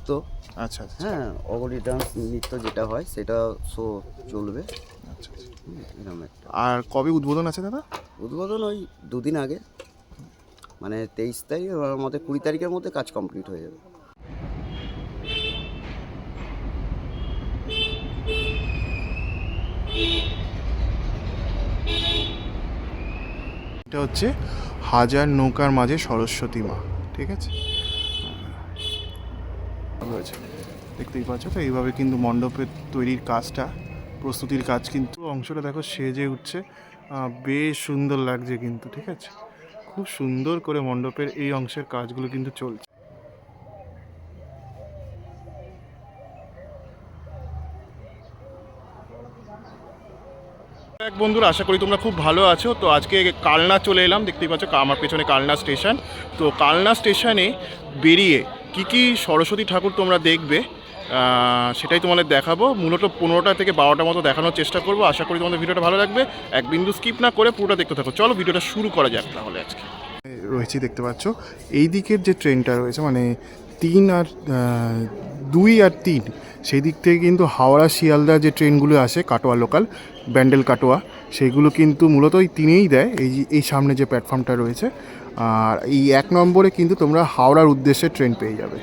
নৃত্য। আচ্ছা আচ্ছা হ্যাঁ, অঘরি ডান্স নৃত্য যেটা হয় সেটা শো চলবে। আচ্ছা আচ্ছা। এরকম একটা আর কবে উদ্বোধন আছে দাদা? উদ্বোধন ওই দুদিন আগে, মানে 23 তারিখ, আর আমাদের 20 তারিখের মধ্যে কাজ কমপ্লিট হয়ে যাবে। এটা হচ্ছে হাজার নৌকার মাঝে সরস্বতী মা, ঠিক আছে? রয়েছে দেখতেই পাচ্ছ। তো এইভাবে কিন্তু মণ্ডপের তৈরির কাজটা, প্রস্তুতির কাজ কিন্তু অংশটা দেখো সেজে উঠছে, বেশ সুন্দর লাগছে কিন্তু, ঠিক আছে? খুব সুন্দর করে মণ্ডপের এই অংশের কাজগুলো কিন্তু চলছে। এক বন্ধুরা, আশা করি তোমরা খুব ভালো আছো। তো আজকে কালনা চলে এলাম, দেখতেই পাচ্ছ আমার পেছনে কালনা স্টেশন। তো কালনা স্টেশনে বেরিয়ে কি সরস্বতী ঠাকুর তোমরা দেখবে সেটাই তোমাদের দেখাবো। মূলত 15টা থেকে 12টা মতো দেখানোর চেষ্টা করবো। আশা করি তোমাদের ভিডিওটা ভালো লাগবে, এক বিন্দু স্কিপ না করে পুরোটা দেখতে থাকো। চলো ভিডিওটা শুরু করা যাক তাহলে। আজকে রয়েছি, দেখতে পাচ্ছ এই দিকের যে ট্রেনটা রয়েছে, মানে 3 আর 2 আর 3, সেই দিক থেকে কিন্তু হাওড়া শিয়ালদা যে ট্রেনগুলো আসে কাটোয়া লোকাল, ব্যান্ডেল কাটোয়া, সেইগুলো কিন্তু মূলত ওই 3এই দেয়। এই সামনে যে প্ল্যাটফর্মটা রয়েছে, আর এই 1 নম্বরে কিন্তু তোমরা হাওড়ার উদ্দেশ্যে ট্রেন পেয়ে যাবে,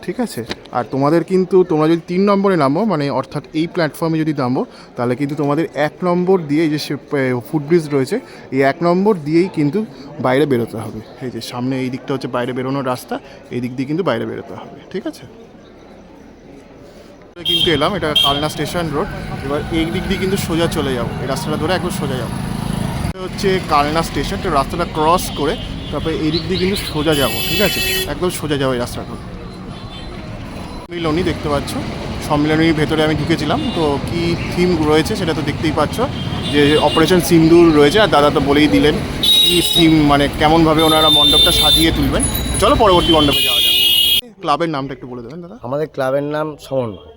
ঠিক আছে? আর তোমাদের কিন্তু তোমরা যদি 3 নম্বরে নামো, মানে অর্থাৎ এই প্ল্যাটফর্মে যদি নামো, তাহলে কিন্তু তোমাদের 1 নম্বর দিয়ে যে ফুটব্রিজ রয়েছে, এই 1 নম্বর দিয়েই কিন্তু বাইরে বেরোতে হবে। এই যে সামনে এই দিকটা হচ্ছে বাইরে বেরোনোর রাস্তা, এই দিক দিয়ে কিন্তু বাইরে বেরোতে হবে, ঠিক আছে? কিন্তু এলাম, এটা কালনা স্টেশন রোড। এবার এই দিক দিয়ে কিন্তু সোজা চলে যাবো, এই রাস্তাটা ধরে একদম সোজা যাবো। এটা হচ্ছে কালনা স্টেশন। তো রাস্তাটা ক্রস করে তারপরে এই দিক দিয়ে কিন্তু সোজা যাবো, ঠিক আছে? একদম সোজা যাবো এই রাস্তাটা। সম্মিলনী দেখতে পাচ্ছ, সম্মিলনীর ভেতরে আমি ঢুকেছিলাম। তো কি থিম রয়েছে সেটা তো দেখতেই পাচ্ছ, যে অপারেশন সিন্দুর রয়েছে। আর দাদা তো বলেই দিলেন কি থিম, মানে কেমনভাবে ওনারা মণ্ডপটা সাজিয়ে তুলবেন। চলো পরবর্তী মণ্ডপে যাওয়া যাক। ক্লাবের নামটা একটু বলে দেবেন দাদা? আমাদের ক্লাবের নাম সমন্বয়।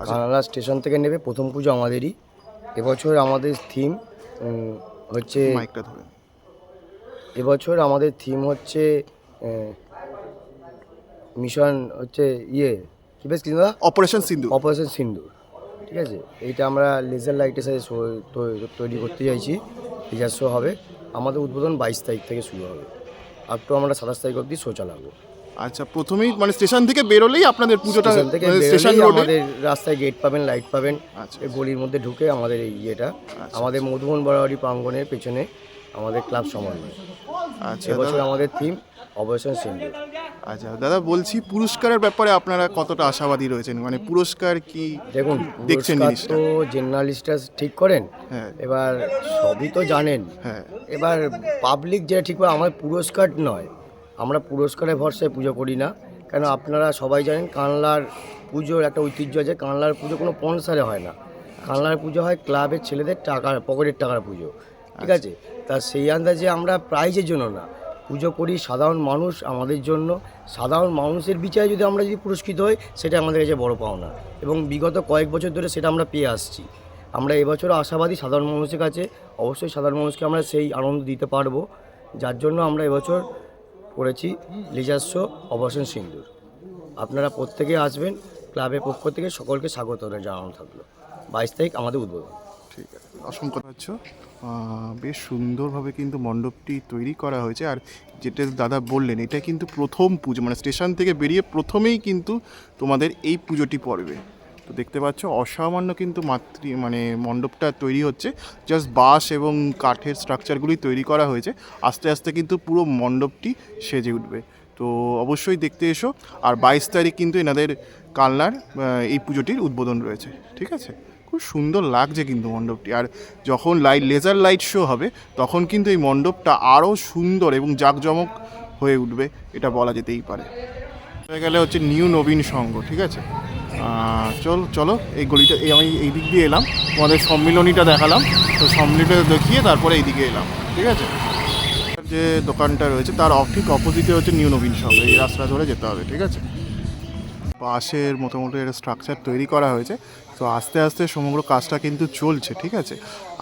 কালনা স্টেশন থেকে নেবে, প্রথম পুজো আমাদেরই। এবছর আমাদের থিম হচ্ছে, মাইকটা ধরে। এবছর আমাদের থিম হচ্ছে মিশন হচ্ছে কি বেশ কিন্তু অপারেশন সিন্দুর। অপারেশন সিন্দুর, ঠিক আছে? এইটা আমরা লেজার লাইটের সাথে তৈরি করতে চাইছি। লেজার শো হবে। আমাদের উদ্বোধন 22 তারিখ থেকে শুরু হবে, আপ টু আমরা 27 তারিখ অবধি শো চালাবো। আচ্ছা, প্রথমেই মানে স্টেশন থেকে বেরোলেই আপনাদের পুজোটা, স্টেশন থেকে স্টেশন বেরোলেই রোডে আমাদের রাস্তায় গেট পাবেন, লাইট পাবেন। আচ্ছা এই গলির মধ্যে ঢুকে আমাদের এই আচ্ছা আমাদের মধুবন বাড়াবাড়ি প্রাঙ্গণের পেছনে আমাদের ক্লাব সমন্বয়। আচ্ছা এবছর দাদা। আমাদের থিম অপারেশন সিন্দুর। আচ্ছা দাদা, বলছি পুরস্কারের ব্যাপারে আপনারা কতটা আশাবাদী রয়েছেন? মানে পুরস্কার কি দেখুন, দেখছেন পুরস্কার জিনিসটা? তো জার্নালিস্টরা ঠিক করেন। হ্যাঁ এবার সবই তো জানেন। হ্যাঁ। এবার পাবলিক যেটা ঠিক করে, আমার পুরস্কার নয়, আমরা পুরস্কারের ভরসায় পুজো করি না। কেন আপনারা সবাই জানেন কানলার পুজোর একটা ঐতিহ্য আছে। কানলার পুজো কোনো স্পন্সারে হয় না। কানলার পুজো হয় ক্লাবের ছেলেদের টাকার, পকেটের টাকার পুজো, ঠিক আছে? তা সেই আন্দাজে আমরা প্রাইজের জন্য না, পুজো করি সাধারণ মানুষ আমাদের জন্য। সাধারণ মানুষের বিচারে যদি আমরা পুরস্কৃত হই, সেটা আমাদের কাছে বড় পাওনা, এবং বিগত কয়েক বছর ধরে সেটা আমরা পেয়ে আসছি। আমরা এবছরও আশাবাদী সাধারণ মানুষের কাছে, অবশ্যই সাধারণ মানুষকে আমরা সেই আনন্দ দিতে পারবো। যার জন্য আমরা এবছর করেছি লেজার শো অপারেশন সিন্দুর। আপনারা প্রত্যেকে আসবেন, ক্লাবের পক্ষ থেকে সকলকে স্বাগত জানানো থাকলো। 22 তারিখ আমাদের উদ্বোধন। ঠিক আছে, অসংখ্য পাচ্ছ। বেশ সুন্দরভাবে কিন্তু মণ্ডপটি তৈরি করা হয়েছে। আর যেটা দাদা বললেন, এটা কিন্তু প্রথম পুজো, মানে স্টেশন থেকে বেরিয়ে প্রথমেই কিন্তু তোমাদের এই পুজোটি পড়বে। তো দেখতে পাচ্ছ অসামান্য কিন্তু মানে মণ্ডপটা তৈরি হচ্ছে। জাস্ট বাঁশ এবং কাঠের স্ট্রাকচারগুলি তৈরি করা হয়েছে। আস্তে আস্তে কিন্তু পুরো মণ্ডপটি সেজে উঠবে। তো অবশ্যই দেখতে এসো। আর 22 তারিখ কিন্তু এনাদের কালনার এই পুজোটির উদ্বোধন রয়েছে, ঠিক আছে? খুব সুন্দর লাগছে কিন্তু মণ্ডপটি। আর যখন লেজার লাইট শো হবে, তখন কিন্তু এই মণ্ডপটা আরও সুন্দর এবং জাঁকজমক হয়ে উঠবে, এটা বলা যেতেই পারে। হয়ে গেলে হচ্ছে নিউ নবীন সংঘ, ঠিক আছে? চলো এই গলিটা, আমি এই দিক দিয়ে এলাম, তোমাদের সম্মিলনীটা দেখালাম। তো সম্মিলনীটা দেখিয়ে তারপরে এইদিকে এলাম, ঠিক আছে? যে দোকানটা রয়েছে তার ঠিক অপোজিটে হচ্ছে নিউ নবীন সংঘ। এই রাস্তা ধরে যেতে হবে, ঠিক আছে? বাঁশের মোটামুটি একটা স্ট্রাকচার তৈরি করা হয়েছে। তো আস্তে আস্তে সমগ্র কাজটা কিন্তু চলছে, ঠিক আছে?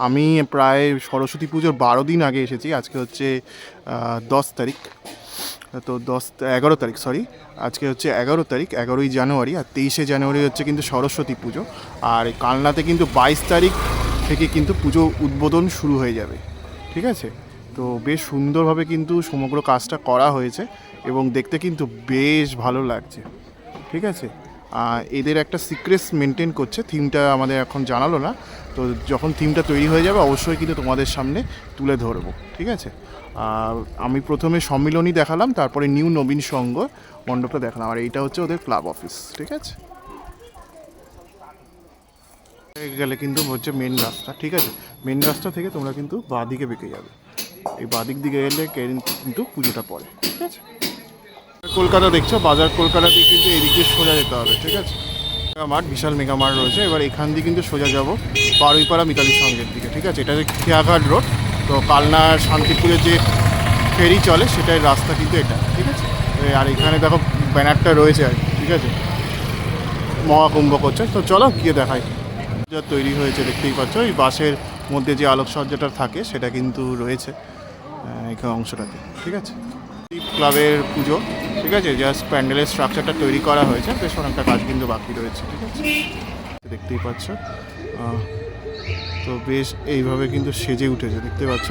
আমি প্রায় সরস্বতী পুজোর 12 দিন আগে এসেছি। আজকে হচ্ছে 10 তারিখ। তো 11 তারিখ, সরি, আজকে হচ্ছে 11 তারিখ, 11ই জানুয়ারি, আর 23শে জানুয়ারি হচ্ছে কিন্তু সরস্বতী পুজো। আর কালনাতে কিন্তু 22 তারিখ থেকে কিন্তু পুজো উদ্বোধন শুরু হয়ে যাবে, ঠিক আছে। তো বেশ সুন্দরভাবে কিন্তু সমগ্র কাজটা করা হয়েছে এবং দেখতে কিন্তু বেশ ভালো লাগছে, ঠিক আছে। এদের একটা সিক্রেটস মেনটেন করছে, থিমটা আমাদের এখন জানালো না। তো যখন থিমটা তৈরি হয়ে যাবে অবশ্যই কিন্তু তোমাদের সামনে তুলে ধরবো, ঠিক আছে। আমি প্রথমে সম্মিলনী দেখালাম, তারপরে নিউ নবীন সংঘ মণ্ডপটা দেখালাম, আর এইটা হচ্ছে ওদের ক্লাব অফিস, ঠিক আছে। গেলে কিন্তু হচ্ছে মেন রাস্তা, ঠিক আছে। মেন রাস্তা থেকে তোমরা কিন্তু বাঁদিকে বেঁকে যাবে, এই বাঁদিক দিকে এলে কিন্তু পুজোটা পড়ে, ঠিক আছে। কলকাতা দেখছো, বাজার কলকাতা দিয়ে কিন্তু এদিক দিয়ে সোজা যেতে হবে, ঠিক আছে। মেগা মার্ট, বিশাল মেগা মার্ট রয়েছে। এবার এখান দিয়ে কিন্তু সোজা যাবো বারুইপাড়া মিতালি সংঘের দিকে, ঠিক আছে। এটা যে খেয়াঘাট রোড, তো কালনার শান্তিপুরের যে ফেরি চলে সেটাই রাস্তা কিন্তু এটা, ঠিক আছে। আর এখানে দেখো ব্যানারটা রয়েছে আর কি, ঠিক আছে, মহাকুম্ভ করছে। তো চলো গিয়ে দেখাই। যা তৈরি হয়েছে দেখতেই পাচ্ছ, এই বাসের মধ্যে যে আলোকসজ্জাটা থাকে সেটা কিন্তু রয়েছে এখানে অংশটাতে, ঠিক আছে। ক্লাবের পুজো, ঠিক আছে, জাস্ট প্যান্ডেলের স্ট্রাকচারটা তৈরি করা হয়েছে, বেশ অনেকটা কাজ কিন্তু বাকি রয়েছে, ঠিক আছে, দেখতেই পাচ্ছ। তো বেশ এইভাবে কিন্তু সেজে উঠেছে, দেখতে পাচ্ছ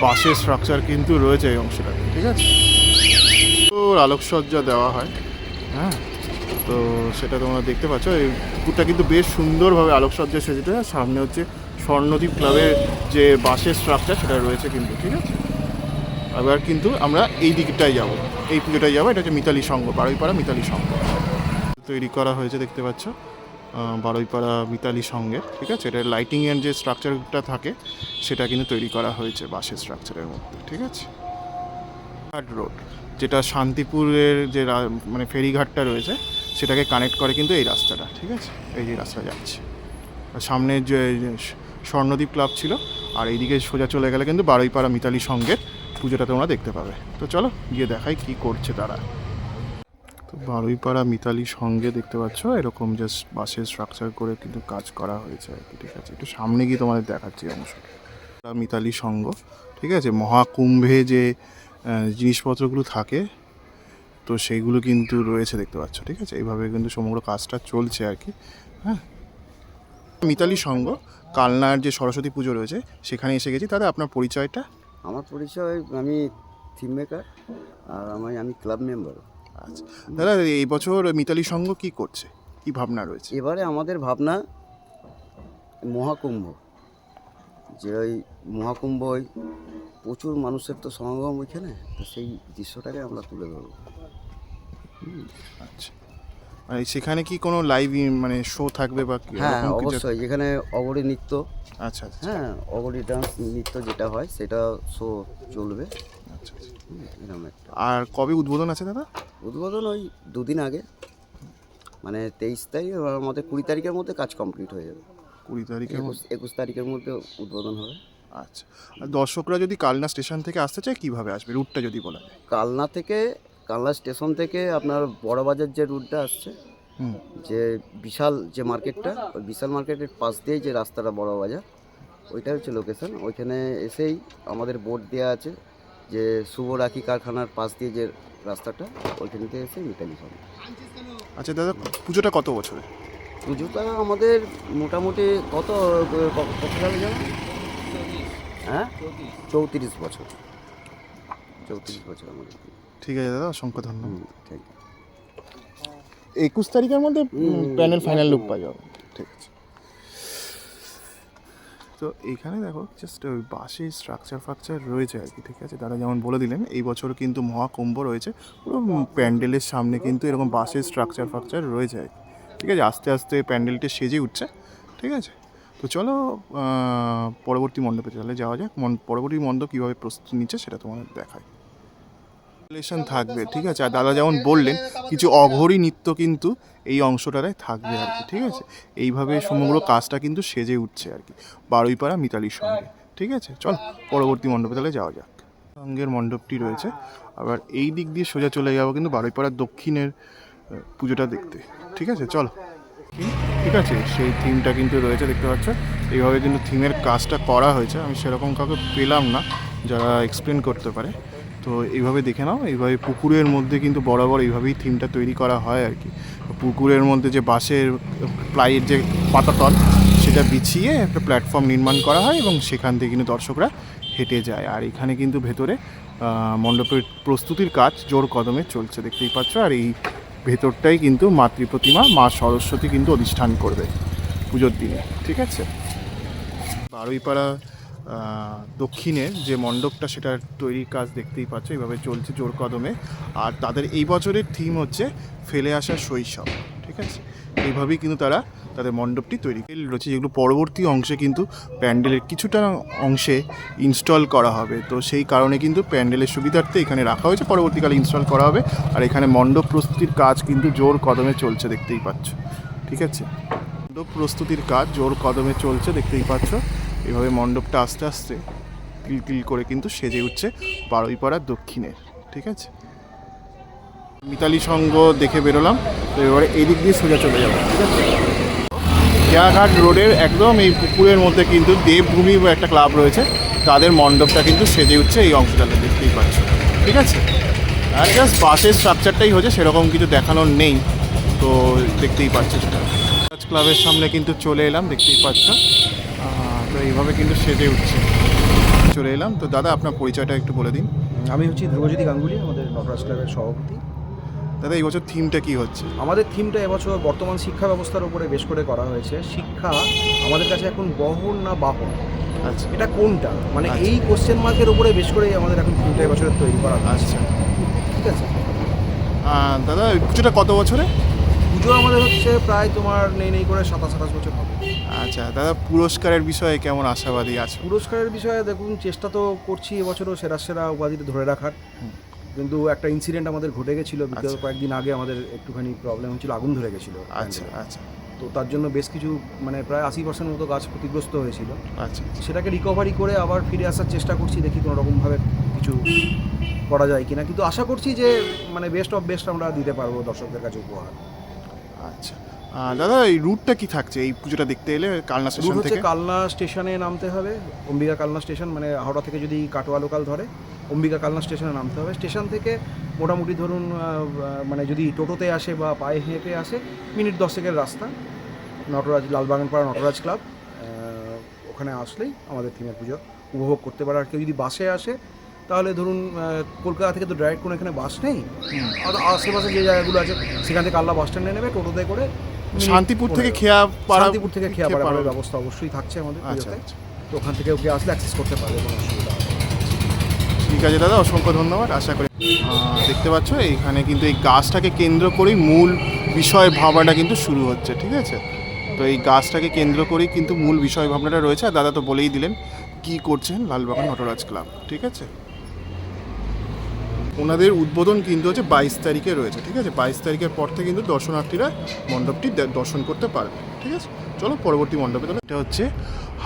বাসের স্ট্রাকচার কিন্তু রয়েছে এই অংশটাতে, ঠিক আছে। তো আলোকসজ্জা দেওয়া হয়, হ্যাঁ, তো সেটা তোমরা দেখতে পাচ্ছ। এই পুকুরটা কিন্তু বেশ সুন্দরভাবে আলোকসজ্জা সেজেছে। সামনে হচ্ছে স্বর্ণদ্বীপ ক্লাবের যে বাসের স্ট্রাকচার সেটা রয়েছে কিন্তু, ঠিক আছে। এবার কিন্তু আমরা এই দিকটায় যাব, এই পুজোটায় যাবো। এটা হচ্ছে মিতালি সংঘ, বারুইপাড়া মিতালি সংঘ তৈরি করা হয়েছে, দেখতে পাচ্ছ, বারুইপাড়া মিতালি সংঘের, ঠিক আছে। এটা লাইটিংয়ের যে স্ট্রাকচারটা থাকে সেটা কিন্তু তৈরি করা হয়েছে বাসের স্ট্রাকচারের মধ্যে, ঠিক আছে। ঘাট রোড, যেটা শান্তিপুরের যে মানে ফেরিঘাটটা রয়েছে সেটাকে কানেক্ট করে কিন্তু এই রাস্তাটা, ঠিক আছে। এই যে রাস্তা যাচ্ছে, আর সামনে যে স্বর্ণদ্বীপ ক্লাব ছিল, আর এইদিকে সোজা চলে গেলে কিন্তু বারুইপাড়া মিতালি সংঘের পুজোটা তোমরা দেখতে পাবে। তো চলো গিয়ে দেখাই কি করছে তারা। তো বারুইপাড়া মিতালি সংঘে দেখতে পাচ্ছ এরকম জাস্ট বাসের স্ট্রাকচার করে কিন্তু কাজ করা হয়েছে আর কি, ঠিক আছে। একটু সামনে গিয়ে তোমাদের দেখাচ্ছি অংশটা। মিতালি সংঘ, ঠিক আছে, মহাকুম্ভে যে জিনিসপত্রগুলো থাকে তো সেইগুলো কিন্তু রয়েছে, দেখতে পাচ্ছ, ঠিক আছে। এইভাবে কিন্তু সমগ্র কাজটা চলছে আর কি, হ্যাঁ। মিতালি সংঘ কালনার যে সরস্বতী পুজো রয়েছে সেখানে এসে গেছি। দাদা আপনার পরিচয়টা? আমার পরিচয়, আমি থিম মেকার, আর আমি ক্লাব মেম্বার। আচ্ছা দাদা, এই বছর মিতালি সংঘ কি করছে, কি ভাবনা রয়েছে? এবারে আমাদের ভাবনা মহাকুম্ভ, যে ওই মহাকুম্ভ, ওই প্রচুর মানুষের তো সমাগম ওইখানে, তো সেই দৃশ্যটাকে আমরা তুলে ধরবো। আচ্ছা, মানে সেখানে কি কোনো লাইভ মানে শো থাকবে বা কি হ্যাঁ এরকম কিছু? অবশ্যই, যেখানে অগরি নৃত্য, আচ্ছা আচ্ছা, হ্যাঁ অগরি ডান্স নৃত্য যেটা হয় সেটা শো চলবে, আচ্ছা আচ্ছা। এরকম একটা। আর কবে উদ্বোধন আছে দাদা? উদ্বোধন ওই দুদিন আগে, মানে 23 তারিখ, আর আমাদের 20 তারিখের মধ্যে কাজ কমপ্লিট হয়ে যাবে। 20 তারিখের মধ্যে? 21 তারিখের মধ্যে উদ্বোধন হবে। আচ্ছা, আর দর্শকরা যদি কালনা স্টেশন থেকে আসতে চায় কিভাবে আসবে, রুটটা যদি বলা যায়? কালনা স্টেশন থেকে আপনার বড়বাজার যে রুটটা আসছে, হুম, যে বিশাল যে মার্কেটটা, ওই বিশাল মার্কেটের পাশ দিয়ে যে রাস্তাটা বড় বাজার, ওইটা হচ্ছে লোকেশন। ওইখানে এসেই আমাদের বোর্ড দেওয়া আছে যে শুভ রাখি কারখানার পাশ দিয়ে যে রাস্তাটা, ওইখান থেকে এসে মিতালি সংঘ। আচ্ছা দাদা, পুজোটা কত বছরে? পুজোটা আমাদের মোটামুটি কত সালে যাবে? হ্যাঁ 34 বছর, 34 বছর আমাদের। ঠিক আছে দাদা, অসংখ্য ধন্যবাদ। Thank you. 21 তারিখের মধ্যে প্যানেল ফাইনাল লুক পাওয়া যাবে, ঠিক আছে। তো এইখানে দেখো জাস্ট ওই বাসে স্ট্রাকচার রয়েছে আর কি, ঠিক আছে। দাদা যেমন বলে দিলেন এই বছর কিন্তু মহাকুম্ভ রয়েছে, পুরো প্যান্ডেলের সামনে কিন্তু এরকম বাসের স্ট্রাকচার রয়েছে আর কি, ঠিক আছে। আস্তে আস্তে প্যান্ডেলটা সেজে উঠছে, ঠিক আছে। তো চলো পরবর্তী মণ্ডপে চলে যাওয়া যাক। পরবর্তী মণ্ডপ কীভাবে প্রস্তুতি নিচ্ছে সেটা তোমাদের দেখায়। থাকবে, ঠিক আছে। আর দাদা যেমন বললেন কিছু অঘরী নৃত্য কিন্তু এই অংশটাতে থাকবে আর কি, ঠিক আছে। এইভাবে সমগ্র কাজটা কিন্তু সেজে উঠছে আর কি বারুইপাড়া মিতালির সঙ্গে, ঠিক আছে। চল পরবর্তী মণ্ডপে তাহলে যাওয়া যাক। সঙ্গের মণ্ডপটি রয়েছে, আবার এই দিক দিয়ে সোজা চলে যাবো কিন্তু বারুইপাড়ার দক্ষিণের পুজোটা দেখতে, ঠিক আছে। চলো, ঠিক আছে। সেই থিমটা কিন্তু রয়েছে, দেখতে পাচ্ছ। এইভাবে কিন্তু থিমের কাজটা করা হয়েছে। আমি সেরকম কাউকে পেলাম না যারা এক্সপ্লেন করতে পারে, তো তো এইভাবে দেখে নাও, এইভাবে পুকুরের মধ্যে কিন্তু বরাবর এইভাবেই থিমটা তৈরি করা হয় আর কি। পুকুরের মধ্যে যে বাঁশের প্লাইয়ের যে পাতাতল সেটা বিছিয়ে একটা প্ল্যাটফর্ম নির্মাণ করা হয় এবং সেখান থেকে কিন্তু দর্শকরা হেঁটে যায়। আর এখানে কিন্তু ভেতরে মণ্ডপের প্রস্তুতির কাজ জোর কদমে চলছে, দেখতেই পাচ্ছ। আর এই ভেতরটাই কিন্তু মাতৃ প্রতিমা মা সরস্বতী কিন্তু অধিষ্ঠান করবে পুজোর দিনে, ঠিক আছে। বারুইপাড়া দক্ষিণের যে মণ্ডপটা সেটার তৈরির কাজ দেখতেই পাচ্ছ, এইভাবে চলছে জোর কদমে। আর তাদের এই বছরের থিম হচ্ছে ফেলে আসা শৈশব, ঠিক আছে। এইভাবেই কিন্তু তারা তাদের মণ্ডপটি তৈরি রয়েছে, যেগুলো পরবর্তী অংশে কিন্তু প্যান্ডেলের কিছুটা অংশে ইনস্টল করা হবে। তো সেই কারণে কিন্তু প্যান্ডেলের সুবিধার্থে এখানে রাখা হয়েছে, পরবর্তীকালে ইনস্টল করা হবে। আর এখানে মণ্ডপ প্রস্তুতির কাজ কিন্তু জোর কদমে চলছে, দেখতেই পাচ্ছ, ঠিক আছে। মণ্ডপ প্রস্তুতির কাজ জোর কদমে চলছে, দেখতেই পাচ্ছ। এইভাবে মণ্ডপটা আস্তে আস্তে তিল তিল করে কিন্তু সেজে উঠছে বারুইপাড়ার দক্ষিণের, ঠিক আছে। মিতালি সংঘ দেখে বেরোলাম, তো এবারে এই দিক দিয়ে সোজা চলে যাবো, ঠিক আছে। খেয়াঘাট রোডের একদম এই পুকুরের মধ্যে কিন্তু দেবভূমি বা একটা ক্লাব রয়েছে, তাদের মণ্ডপটা কিন্তু সেজে উঠছে এই অংশটাতে, দেখতেই পাচ্ছ, ঠিক আছে। আর জাস্ট বাসের স্ট্রাকচারটাই হচ্ছে, সেরকম কিছু দেখানোর নেই, তো দেখতেই পাচ্ছ সেটা। ক্লাবের সামনে কিন্তু চলে এলাম, দেখতেই পাচ্ছ। তো এইভাবে কিন্তু সেজে উঠছে, চলে এলাম। তো দাদা আপনার পরিচয়টা একটু বলে দিন। আমি হচ্ছি ধ্রুবজ্যোতি গাঙ্গুলি, আমাদের নটরাজ ক্লাবের সভাপতি। দাদা এই বছর থিমটা কি হচ্ছে? আমাদের থিমটা এবছর বর্তমান শিক্ষা ব্যবস্থার উপরে বেশ করে করা হয়েছে। শিক্ষা আমাদের কাছে এখন বহন না বাহন, আচ্ছা এটা কোনটা, মানে আচ্ছা। এই কোশ্চেন মার্কের উপরে বেশ করেই আমাদের এখন থিমটা এবছরের তৈরি করা হয়েছে। আচ্ছা ঠিক আছে। দাদা এই পুজোটা কত বছরে? পুজো আমাদের হচ্ছে প্রায় তোমার নেই করে 27-28 বছর হবে। আচ্ছা দাদা, পুরস্কারের বিষয়ে কেমন আশাবাদী আছে? পুরস্কারের বিষয়ে দেখুন, চেষ্টা তো করছি এবছরও সেরা সেরা উপাধিটা ধরে রাখার, কিন্তু একটা ইনসিডেন্ট আমাদের ঘটে গেছিলো বিগত আচ্ছা। কয়েকদিন আগে। আমাদের একটুখানি প্রবলেম হচ্ছিল, আগুন ধরে গেছিলো। আচ্ছা আচ্ছা তো তার জন্য বেশ কিছু মানে প্রায় 80% মতো গাছ ক্ষতিগ্রস্ত হয়েছিল। আচ্ছা সেটাকে রিকভারি করে আবার ফিরে আসার চেষ্টা করছি, দেখি কোনো রকমভাবে কিছু করা যায় কিনা। কিন্তু আশা করছি যে মানে বেস্ট অফ বেস্ট আমরা দিতে পারবো দর্শকদের কাছে উপহার। আচ্ছা দাদা এই রুটটা কি থাকছে এই পুজোটা দেখতে এলে কালনা রুট স্টেশন হচ্ছে থেকে? কালনা স্টেশনে নামতে হবে, অম্বিকা কালনা স্টেশন, মানে হাওড়া থেকে যদি কাটোয়া লোকাল ধরে অম্বিকা কালনা স্টেশনে নামতে হবে। স্টেশন থেকে মোটামুটি ধরুন মানে যদি টোটোতে আসে বা পায়ে হেঁটে আসে মিনিট 10-এর রাস্তা, নটরাজ লালবাগানপাড়া নটরাজ ক্লাব, ওখানে আসলেই আমাদের থিমের পুজো উপভোগ করতে পারে। আর কেউ যদি বাসে আসে তাহলে ধরুন কলকাতা থেকে তো ডাইরেক্ট কোনো এখানে বাস নেই, আশেপাশে যে জায়গাগুলো আছে সেখান থেকে কালনা বাস স্ট্যান্ডে নেবে, টোটোতে করে শান্তিপুর থেকে খেয়াপাড়া, শান্তিপুর থেকে খেয়াপাড়ার ব্যবস্থা অবশ্যই থাকছে আমাদের আচ্ছা পুজোতে। আচ্ছা তো ওখান থেকে ওকে আসলে অ্যাক্সেস করতে পারবে, কোনো অসুবিধা হবে না। ঠিক আছে দাদা, অসংখ্য ধন্যবাদ। আশা করি দেখতে পাচ্ছ এইখানে কিন্তু এই গাছটাকে কেন্দ্র করেই মূল বিষয় ভাবনাটা কিন্তু শুরু হচ্ছে, ঠিক আছে। তো এই গাছটাকে কেন্দ্র করেই কিন্তু মূল বিষয় ভাবনাটা রয়েছে। আর দাদা তো বলেই দিলেন কি করছেন লালবাগান নটরাজ ক্লাব, ঠিক আছে। ওনাদের উদ্বোধন কিন্তু হচ্ছে 22 তারিখে রয়েছে, ঠিক আছে। 22 তারিখের পর থেকে কিন্তু দর্শনার্থীরা মণ্ডপটি দর্শন করতে পারবে, ঠিক আছে। চলো পরবর্তী মণ্ডপে। তাহলে এটা হচ্ছে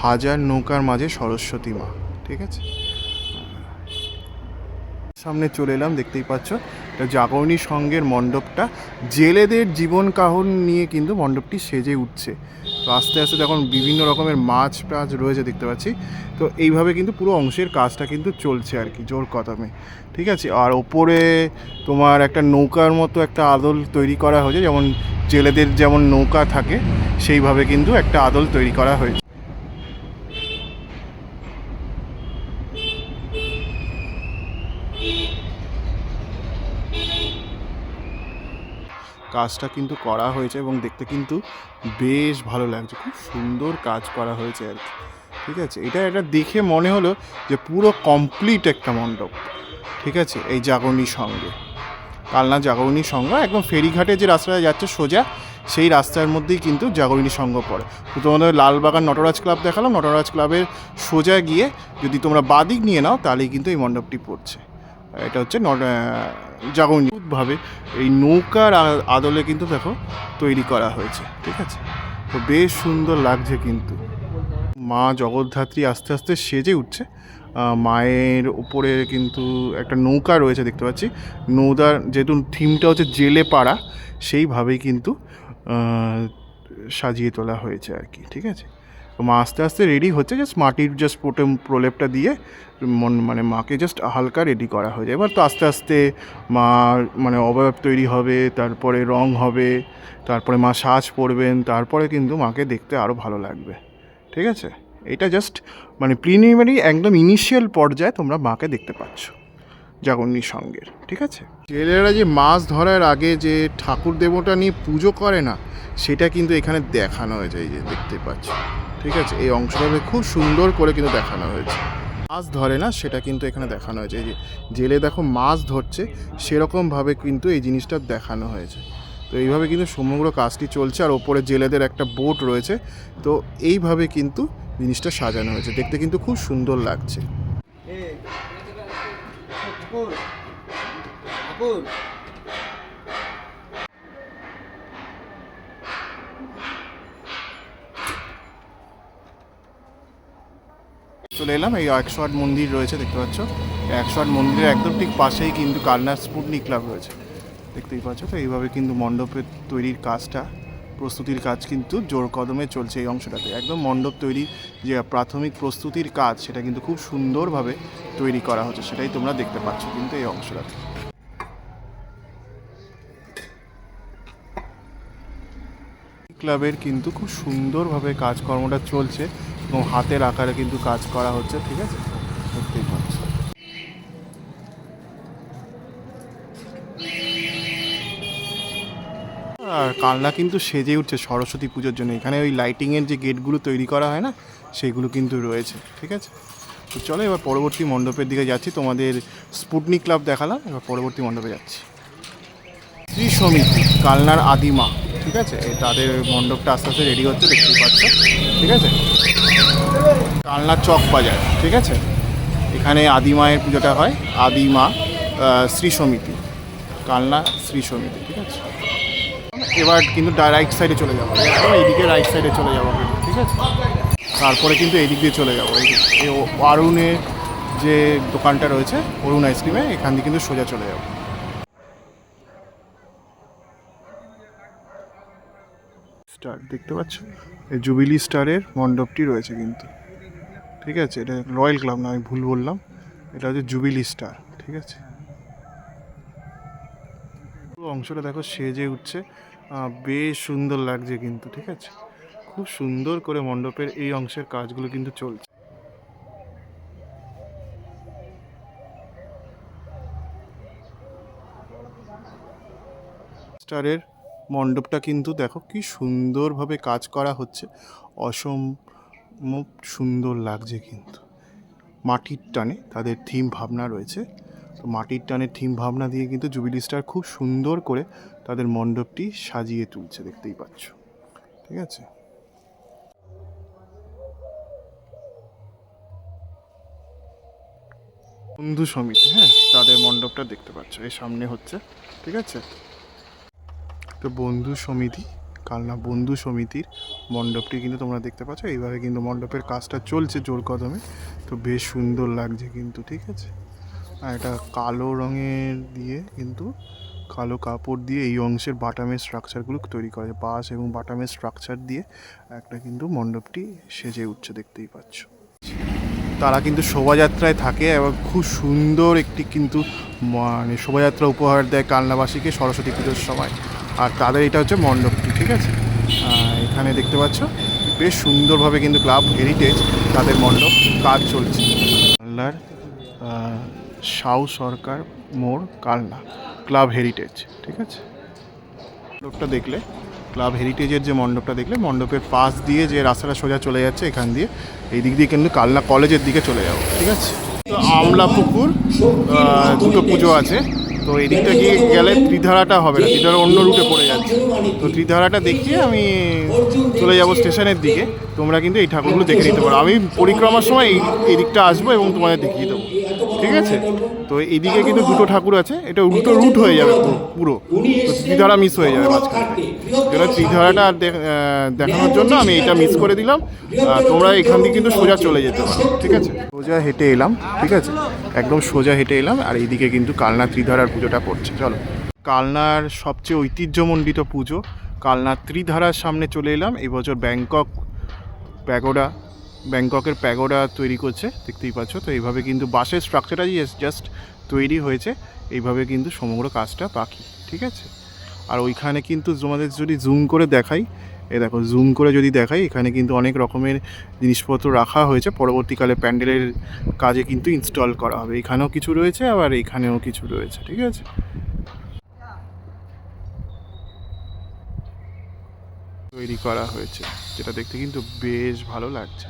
হাজার নৌকার মাঝে সরস্বতী মা, ঠিক আছে। সামনে চলে এলাম, দেখতেই পাচ্ছ এটা জাগরণী সংঘের মণ্ডপটা। জেলেদের জীবন কাহন নিয়ে কিন্তু মণ্ডপটি সেজে উঠছে। তো আস্তে আস্তে দেখুন বিভিন্ন রকমের মাছ টাছ রয়েছে, দেখতে পাচ্ছি। তো এইভাবে কিন্তু পুরো অংশের কাজটা কিন্তু চলছে আর কি জোর কদমে, ঠিক আছে। আর ওপরে তোমার একটা নৌকার মতো একটা আদল তৈরি করা হয়েছে, যেমন জেলেদের যেমন নৌকা থাকে সেইভাবে কিন্তু একটা আদল তৈরি করা হয়েছে। কাজটা কিন্তু করা হয়েছে এবং দেখতে কিন্তু বেশ ভালো লাগছে, খুব সুন্দর কাজ করা হয়েছে আর কি, ঠিক আছে। এটা দেখে মনে হলো যে পুরো কমপ্লিট একটা মণ্ডপ, ঠিক আছে। এই জাগরণী সঙ্গে কালনা জাগরণী সংঘ একদম ফেরিঘাটে যে রাস্তাটা যাচ্ছে সোজা, সেই রাস্তার মধ্যেই কিন্তু জাগরণী সংঘ পড়ে। তো তোমাদের লালবাগান নটরাজ ক্লাব দেখালাম, নটরাজ ক্লাবের সোজা গিয়ে যদি তোমরা বাদিক নিয়ে নাও তাহলেই কিন্তু এই মণ্ডপটি পড়ছে। এটা হচ্ছে জাগরণীভাবে এই নৌকার আদলে কিন্তু দেখো তৈরি করা হয়েছে, ঠিক আছে। তো বেশ সুন্দর লাগছে কিন্তু। মা জগদ্ধাত্রী আস্তে আস্তে সেজে উঠছে। মায়ের উপরে কিন্তু একটা নৌকা রয়েছে, দেখতে পাচ্ছি। নৌকার যেহেতু থিমটা হচ্ছে জেলে পাড়া, সেইভাবেই কিন্তু সাজিয়ে তোলা হয়েছে আর কি, ঠিক আছে। মা আস্তে আস্তে রেডি হচ্ছে, জাস্ট মাটির জাস্ট প্রলেপটা দিয়ে মানে মাকে জাস্ট হালকা রেডি করা হয়ে যায়। এবার তো আস্তে আস্তে মা মানে অবয়ব তৈরি হবে, তারপরে রং হবে, তারপরে মা সাজ পরবেন, তারপরে কিন্তু মাকে দেখতে আরও ভালো লাগবে। ঠিক আছে, এটা জাস্ট মানে প্রিলিমিনারি একদম ইনিশিয়াল পর্যায়ে তোমরা মাকে দেখতে পাচ্ছ জাগরণী সঙ্গের। ঠিক আছে, জেলেরা যে মাছ ধরার আগে যে ঠাকুর দেবতা নিয়ে পুজো করে না, সেটা কিন্তু এখানে দেখানো হয়েছে, এই যে দেখতে পাচ্ছ। ঠিক আছে, এই অংশটাকে খুব সুন্দর করে কিন্তু দেখানো হয়েছে। মাছ ধরে না সেটা কিন্তু এখানে দেখানো হয়েছে, এই যে জেলে দেখো মাছ ধরছে সেরকমভাবে কিন্তু এই জিনিসটা দেখানো হয়েছে। তো এইভাবে কিন্তু সমগ্র কাজটি চলছে, আর ওপরে জেলেদের একটা বোট রয়েছে। তো এইভাবে কিন্তু জিনিসটা সাজানো হয়েছে, দেখতে কিন্তু খুব সুন্দর লাগছে। চলে এলাম, এই 108 মন্দির রয়েছে দেখতে পাচ্ছ। 108 মন্দিরের একদম ঠিক পাশেই কিন্তু কালনা স্পুটনিক ক্লাব রয়েছে, দেখতেই পাচ্ছ। তো এইভাবে কিন্তু মণ্ডপের তৈরির কাজটা, প্রস্তুতির কাজ কিন্তু জোর কদমে চলছে এই অংশটাতে। একদম মণ্ডপ তৈরির যে প্রাথমিক প্রস্তুতির কাজ, সেটা কিন্তু খুব সুন্দরভাবে তৈরি করা হচ্ছে, সেটাই তোমরা দেখতে পাচ্ছ কিন্তু এই অংশটাতে। ক্লাবের কিন্তু খুব সুন্দরভাবে কাজকর্মটা চলছে এবং হাতের আকারে কিন্তু কাজ করা হচ্ছে। ঠিক আছে, দেখতেই পাচ্ছ। আর কালনা কিন্তু সেজে উঠছে সরস্বতী পুজোর জন্য। এখানে ওই লাইটিংয়ের যে গেটগুলো তৈরি করা হয় না, সেগুলো কিন্তু রয়েছে। ঠিক আছে, তো চলো এবার পরবর্তী মণ্ডপের দিকে যাচ্ছি। তোমাদের স্পুটনিক ক্লাব দেখালাম, এবার পরবর্তী মণ্ডপে যাচ্ছি। শ্রী সমিতি কালনার আদিমা। ঠিক আছে, তাদের মণ্ডপটা আস্তে আস্তে রেডি হচ্ছে, দেখতেই পাচ্ছ। ঠিক আছে, কালনা চক বাজার। ঠিক আছে, এখানে আদিমায়ের পুজোটা হয়, আদিমা শ্রী সমিতি, কালনা শ্রী সমিতি। ঠিক আছে, এবার কিন্তু রাইট সাইডে চলে যাবো, একদম এইদিকে রাইট সাইডে চলে যাবো। ঠিক আছে, তারপরে কিন্তু এইদিক দিয়ে চলে যাবো। এই অরুণের যে দোকানটা রয়েছে, অরুণ আইসক্রিমে, এখান দিয়ে কিন্তু সোজা চলে যাবো। স্টার দেখতে পাচ্ছ, এই জুবিলি স্টারের মণ্ডপটি রয়েছে কিন্তু। ঠিক আছে, এটা রয়্যাল ক্লাব না, আমি ভুল বললাম, এটা হচ্ছে জুবিলি স্টার। ঠিক আছে, পুরো অংশটা দেখো সেজে উঠছে, বেশ সুন্দর লাগছে কিন্তু। ঠিক আছে, খুব সুন্দর করে মণ্ডপের এই অংশের কাজগুলো কিন্তু চলছে। স্টারের মণ্ডপটা কিন্তু দেখো কি সুন্দরভাবে কাজ করা হচ্ছে, অসম্ভব সুন্দর লাগছে কিন্তু। মাটির টানে তাদের থিম ভাবনা রয়েছে, তো মাটির টানে থিম ভাবনা দিয়ে কিন্তু জুবিলি স্টার খুব সুন্দর করে তাদের মণ্ডপটি সাজিয়ে তুলছে, দেখতেই পাচ্ছ। ঠিক আছে, বন্ধু সমিতি, হ্যাঁ, তাদের মণ্ডপটা দেখতে পাচ্ছ এই সামনে হচ্ছে। ঠিক আছে, তো বন্ধু সমিতি, কালনা বন্ধু সমিতির মণ্ডপটি কিন্তু তোমরা দেখতে পাচ্ছ। এইভাবে কিন্তু মণ্ডপের কাজটা চলছে জোর কদমে, তো বেশ সুন্দর লাগছে কিন্তু। ঠিক আছে, আর এটা কালো রঙের দিয়ে কিন্তু কালো কাপড় দিয়ে এই অংশের বাটামের স্ট্রাকচারগুলো তৈরি করা হয়, বাঁশ এবং বাটামের স্ট্রাকচার দিয়ে একটা কিন্তু মণ্ডপটি সেজে উঠছে, দেখতেই পাচ্ছ। তারা কিন্তু শোভাযাত্রায় থাকে এবং খুব সুন্দর একটি কিন্তু মানে শোভাযাত্রা উপহার দেয় কালনাবাসীকে সরস্বতী পুজোর সময়, আর তাদের এটা হচ্ছে মণ্ডপটি। ঠিক আছে, এখানে দেখতে পাচ্ছ বেশ সুন্দরভাবে কিন্তু ক্লাব হেরিটেজ তাদের মণ্ডপ কাজ চলছে। কালনার সাউ সরকার মোড় কালনা ক্লাব হেরিটেজ। ঠিক আছে, মণ্ডপটা দেখলে, ক্লাব হেরিটেজের যে মণ্ডপটা দেখলে, মণ্ডপের পাশ দিয়ে যে রাস্তাটা সোজা চলে যাচ্ছে, এখান দিয়ে এই দিক দিয়ে কিন্তু কালনা কলেজের দিকে চলে যাবো। ঠিক আছে, তো আমলা পুকুর দুটো পুজো আছে, তো এই দিকটা গিয়ে গেলে ত্রিধারাটা হবে না, ত্রিধারা অন্য রুটে পড়ে যাচ্ছে। তো ত্রিধারাটা দেখিয়ে আমি চলে যাব স্টেশনের দিকে, তোমরা কিন্তু এই ঠাকুরগুলো দেখে নিতে পারো। আমি পরিক্রমার সময় এই দিকটা আসবো এবং তোমাদের দেখিয়ে দেবো। ঠিক আছে, তো এইদিকে কিন্তু দুটো ঠাকুর আছে, এটা উল্টো রুট হয়ে যাবে পুরো, তো ত্রিধারা মিস হয়ে যাবে মাঝখানে। যেন ত্রিধারাটা দেখানোর জন্য আমি এটা মিস করে দিলাম। তোমরা এখান থেকে কিন্তু সোজা চলে যেতে পারো। ঠিক আছে, সোজা হেঁটে এলাম। ঠিক আছে, একদম সোজা হেঁটে এলাম, আর এইদিকে কিন্তু কালনা ত্রিধারার পুজোটা পড়ছে। চলো, কালনার সবচেয়ে ঐতিহ্যমণ্ডিত পুজো কালনা ত্রিধারার সামনে চলে এলাম। এবছর ব্যাংকক প্যাগোডা, ব্যাংককের প্যাগোডা তৈরি করছে, দেখতেই পাচ্ছ। তো এইভাবে কিন্তু বাঁশের স্ট্রাকচারটাই জাস্ট তৈরি হয়েছে, এইভাবে কিন্তু সমগ্র কাজটা বাকি, ঠিক আছে। আর ওইখানে কিন্তু তোমাদের যদি জুম করে দেখাই, এই দেখো জুম করে যদি দেখাই, এখানে কিন্তু অনেক রকমের জিনিসপত্র রাখা হয়েছে, পরবর্তীকালে প্যান্ডেলের কাজে কিন্তু ইনস্টল করা হবে। এখানেও কিছু রয়েছে, আবার এখানেও কিছু রয়েছে, ঠিক আছে। তৈরি করা হয়েছে, যেটা দেখতে কিন্তু বেশ ভালো লাগছে।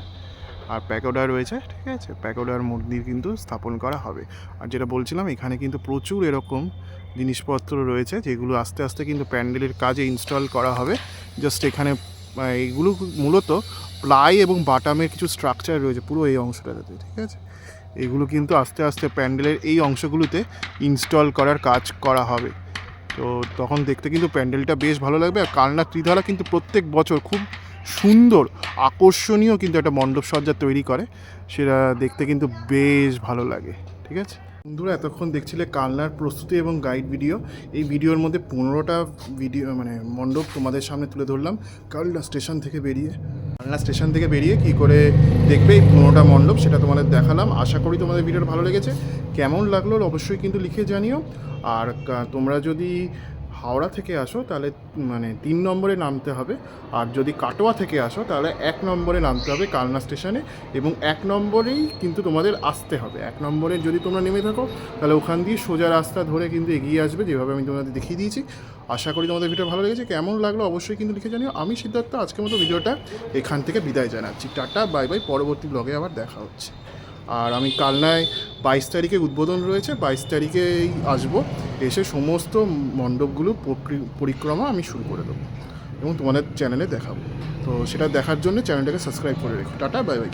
আর প্যাগোডা রয়েছে, ঠিক আছে, প্যাগোডার মন্দির কিন্তু স্থাপন করা হবে। আর যেটা বলছিলাম, এখানে কিন্তু প্রচুর এরকম জিনিসপত্র রয়েছে যেগুলো আস্তে আস্তে কিন্তু প্যান্ডেলের কাজে ইনস্টল করা হবে। জাস্ট এখানে এইগুলো মূলত প্লাই এবং বাটামের কিছু স্ট্রাকচার রয়েছে পুরো এই অংশটাতে, ঠিক আছে। এগুলো কিন্তু আস্তে আস্তে প্যান্ডেলের এই অংশগুলোতে ইনস্টল করার কাজ করা হবে। তো তখন দেখতে কিন্তু প্যান্ডেলটা বেশ ভালো লাগবে। আর কালনা ত্রিধারা কিন্তু প্রত্যেক বছর খুব সুন্দর আকর্ষণীয় কিন্তু একটা মণ্ডপ সজ্জা তৈরি করে, সেটা দেখতে কিন্তু বেশ ভালো লাগে, ঠিক আছে। বন্ধুরা, এতক্ষণ দেখছিলে কালনার প্রস্তুতি এবং গাইড ভিডিও। এই ভিডিওর মধ্যে 15টা ভিডিও মানে মণ্ডপ তোমাদের সামনে তুলে ধরলাম কালনা স্টেশন থেকে বেরিয়ে কী করে দেখবে এই 15টা মণ্ডপ, সেটা তোমাদের দেখালাম। আশা করি তোমাদের ভিডিওটা ভালো লেগেছে। কেমন লাগলো অবশ্যই কিন্তু লিখে জানিও। আর তোমরা যদি হাওড়া থেকে আসো তাহলে মানে 3 নম্বরে নামতে হবে, আর যদি কাটোয়া থেকে আসো তাহলে 1 নম্বরে নামতে হবে কালনা স্টেশনে, এবং 1 নম্বরেই কিন্তু তোমাদের আসতে হবে। 1 নম্বরে যদি তোমরা নেমে থাকো তাহলে ওখান দিয়ে সোজা রাস্তা ধরে কিন্তু এগিয়ে আসবে, যেভাবে আমি তোমাদের দেখিয়ে দিয়েছি। আশা করি তোমাদের ভিডিও ভালো লেগেছে। কেমন লাগলো অবশ্যই কিন্তু লিখে জানিও। আমি সিদ্ধার্থ, আজকের মতো ভিডিওটা এখান থেকে বিদায় জানাচ্ছি। টাটা, বাই বাই, পরবর্তী ব্লগে আবার দেখা হচ্ছে। আর আমি কালনায় 22 তারিখে উদ্বোধন রয়েছে, 22 তারিখেই আসবো, এসে সমস্ত মণ্ডপগুলো পরিক্রমা আমি শুরু করে দেবো এবং তোমাদের চ্যানেলে দেখাবো। তো সেটা দেখার জন্য চ্যানেলটাকে সাবস্ক্রাইব করে রেখো। Tata, bye bye.